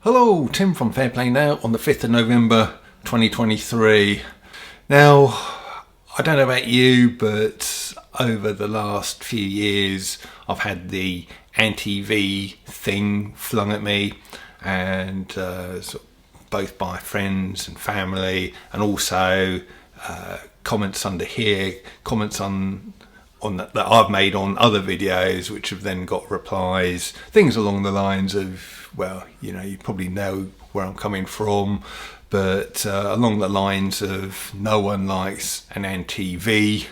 Hello, Tim from Fair Play Now on the 5th of November 2023. Now, I don't know about you, but over the last few years I've had the anti-V thing flung at me, and both by friends and family, and also comments under here, comments on that I've made on other videos, which have then got replies, things along the lines of, well, you probably know where I'm coming from, but along the lines of no one likes an anti-V,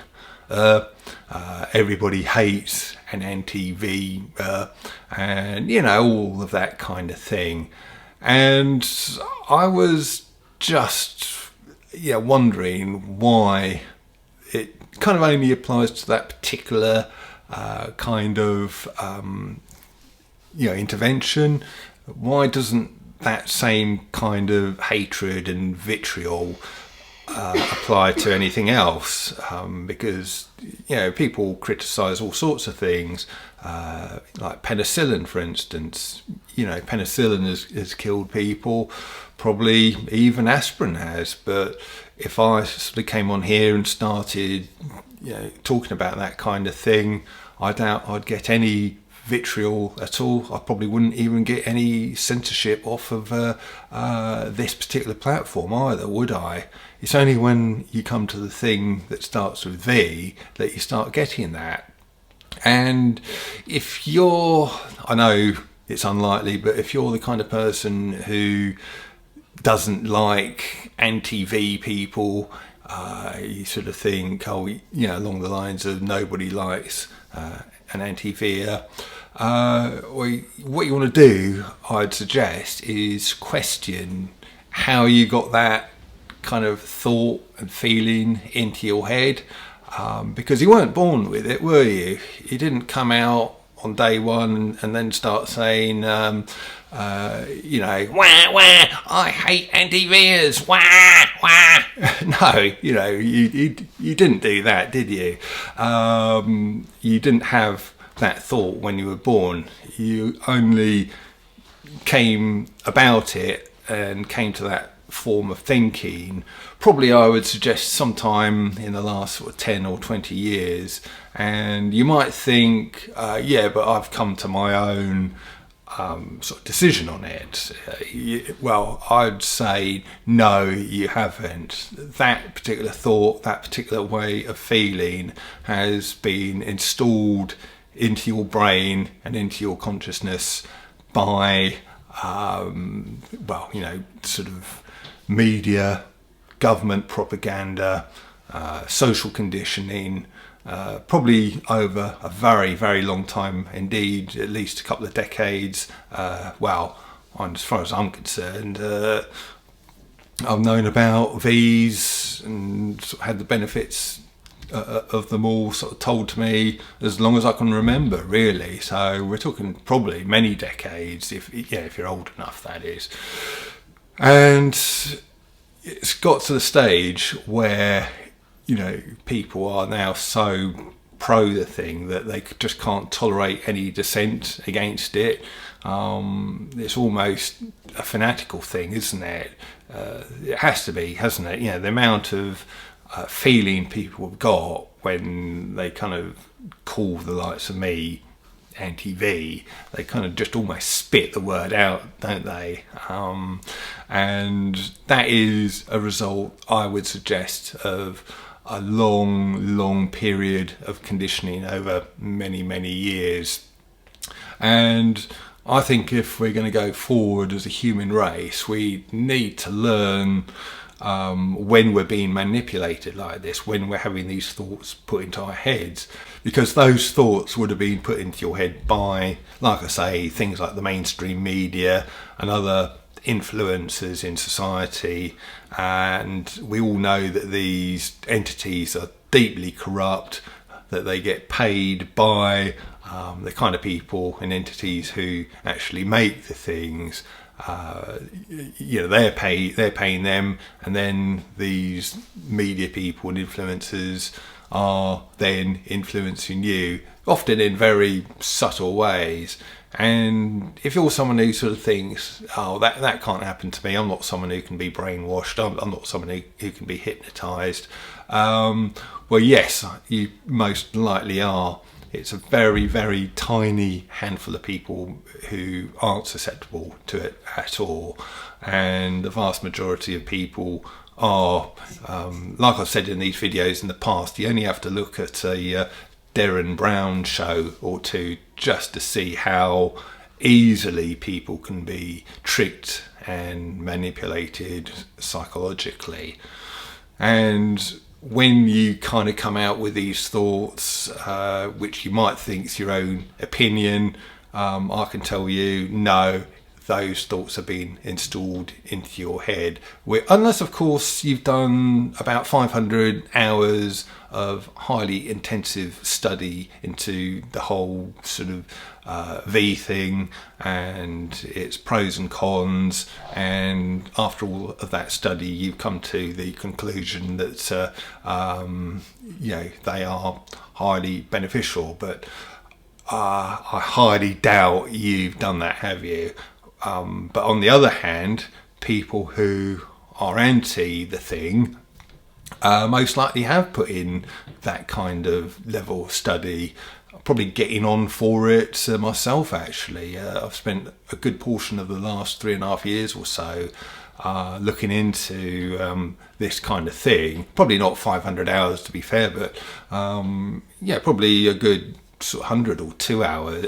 everybody hates an anti-V, and all of that kind of thing. And I was just wondering why it kind of only applies to that particular kind of intervention. Why doesn't that same kind of hatred and vitriol apply to anything else? Because people criticise all sorts of things, like penicillin, for instance. Penicillin has killed people, probably even aspirin has. But if I sort of came on here and started talking about that kind of thing, I doubt I'd get any vitriol at all. I probably wouldn't even get any censorship off of this particular platform either, would I? It's only when you come to the thing that starts with V that you start getting that. And if I know it's unlikely, but if you're the kind of person who doesn't like anti-V people, you sort of think, along the lines of nobody likes an anti-V. What you want to do, I'd suggest, is question how you got that kind of thought and feeling into your head, because you weren't born with it, were you? You didn't come out on day one and then start saying, wah, wah, I hate anti-Vers, wah, wah. No, you didn't do that, did you? You didn't have that thought when you were born. You only came about it and came to that form of thinking, probably I would suggest sometime in the last sort of 10 or 20 years. And you might think, but I've come to my own sort of decision on it. Well, I'd say no, you haven't. That particular thought, that particular way of feeling has been installed into your brain and into your consciousness by sort of media, government propaganda, social conditioning, probably over a very, very long time indeed, at least a couple of decades. As far as I'm concerned, I've known about V's and sort of had the benefits of them all sort of told to me as long as I can remember, really. So we're talking probably many decades, if you're old enough, that is. And it's got to the stage where people are now so pro the thing that they just can't tolerate any dissent against it. It's almost a fanatical thing, isn't it? It has to be, hasn't it? The amount of feeling people have got when they kind of call the likes of me anti-V, they kind of just almost spit the word out, don't they? And that is a result, I would suggest, of a long period of conditioning over many, many years. And I think if we're going to go forward as a human race, we need to learn when we're being manipulated like this, when we're having these thoughts put into our heads, because those thoughts would have been put into your head by, like I say, things like the mainstream media and other influencers in society. And we all know that these entities are deeply corrupt, that they get paid by the kind of people and entities who actually make the things. They're paying them, and then these media people and influencers are then influencing you, often in very subtle ways. And if you're someone who sort of thinks, oh, that can't happen to me, I'm not someone who can be brainwashed, I'm not someone who can be hypnotised, well, yes, you most likely are. It's a very, very tiny handful of people who aren't susceptible to it at all. And the vast majority of people are, like I've said in these videos in the past, you only have to look at a Derren Brown show or two just to see how easily people can be tricked and manipulated psychologically. And when you kind of come out with these thoughts, which you might think is your own opinion, I can tell you, no, those thoughts have been installed into your head. Unless, of course, you've done about 500 hours of highly intensive study into the whole sort of V thing and its pros and cons, and after all of that study you've come to the conclusion that they are highly beneficial. But I highly doubt you've done that, have you? But on the other hand, people who are anti the thing most likely have put in that kind of level of study, probably getting on for it myself actually. I've spent a good portion of the last 3.5 years or so looking into this kind of thing. Probably not 500 hours to be fair, but probably a good sort of 100 or 2 hours,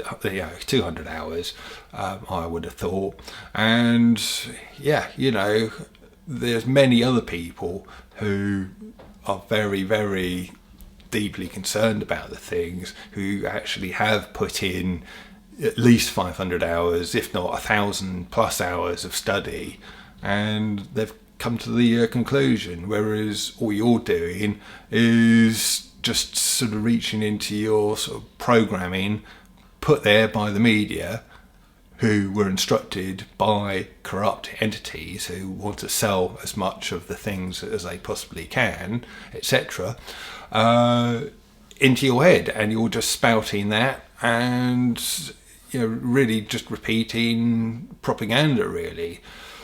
200 hours, I would have thought. And there's many other people who are very, very deeply concerned about the things, who actually have put in at least 500 hours, if not 1,000+ hours of study, and they've come to the conclusion, whereas all you're doing is just sort of reaching into your sort of programming put there by the media, who were instructed by corrupt entities who want to sell as much of the things as they possibly can, etc., into your head, and you're just spouting that and really just repeating propaganda, really.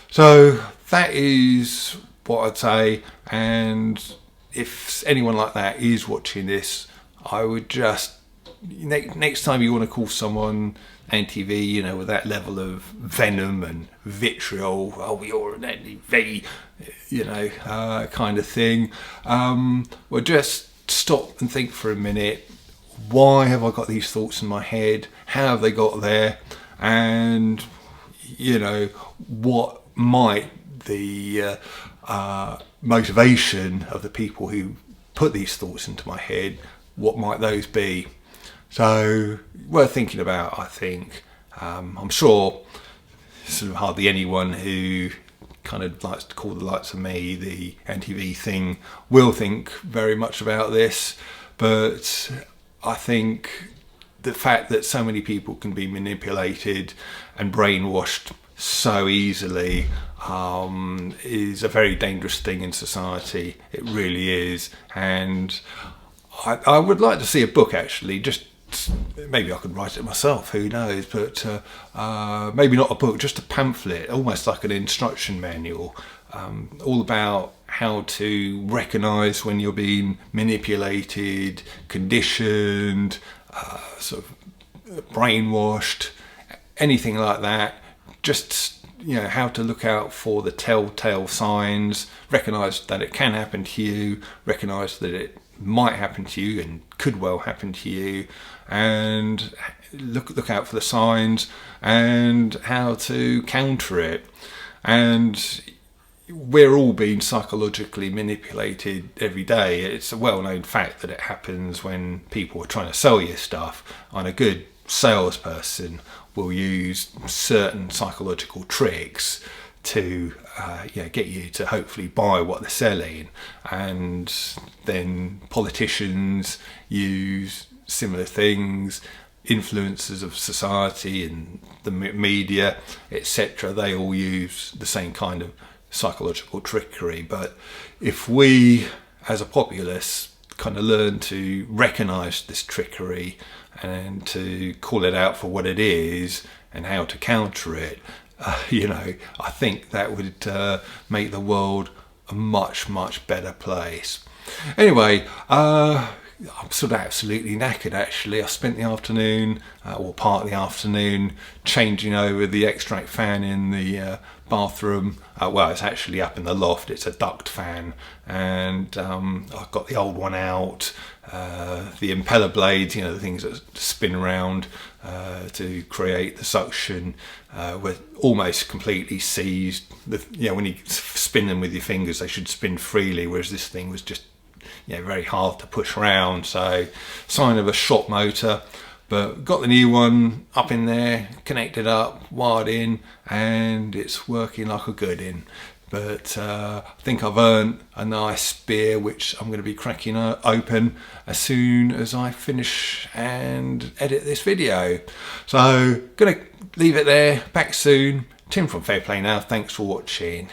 So that is what I'd say. And if anyone like that is watching this, I would just, next time you want to call someone anti-V, with that level of venom and vitriol, oh, you're an anti-V, kind of thing, well, just stop and think for a minute. Why have I got these thoughts in my head? How have they got there? And, what might the motivation of the people who put these thoughts into my head, what might those be? So worth thinking about, I think. I'm sure sort of hardly anyone who kind of likes to call the likes of me the anti-V thing will think very much about this, but I think the fact that so many people can be manipulated and brainwashed so easily is a very dangerous thing in society. It really is. And I would like to see a book, actually, just maybe I could write it myself, who knows, but maybe not a book, just a pamphlet, almost like an instruction manual, all about how to recognise when you're being manipulated, conditioned, sort of brainwashed, anything like that. Just how to look out for the telltale signs, recognise that it can happen to you, recognise that it might happen to you and could well happen to you, and look out for the signs and how to counter it. And we're all being psychologically manipulated every day. It's a well-known fact that it happens when people are trying to sell you stuff, and a good salesperson will use certain psychological tricks to get you to hopefully buy what they're selling. And then politicians use similar things, influencers of society and the media, etc. They all use the same kind of psychological trickery. But if we as a populace kind of learn to recognise this trickery and to call it out for what it is and how to counter it, I think that would make the world a much, much better place. Anyway, I'm sort of absolutely knackered actually. I spent the afternoon, or part of the afternoon, changing over the extract fan in the bathroom. Well, it's actually up in the loft. It's a duct fan, and I've got the old one out. The impeller blades, the things that spin around to create the suction, were almost completely seized. When you spin them with your fingers, they should spin freely, whereas this thing was just very hard to push around. So, sign of a shot motor. But got the new one up in there, connected up, wired in, and it's working like a good in. But I think I've earned a nice beer, which I'm going to be cracking open as soon as I finish and edit this video. So, going to leave it there. Back soon. Tim from Fair Play Now. Thanks for watching.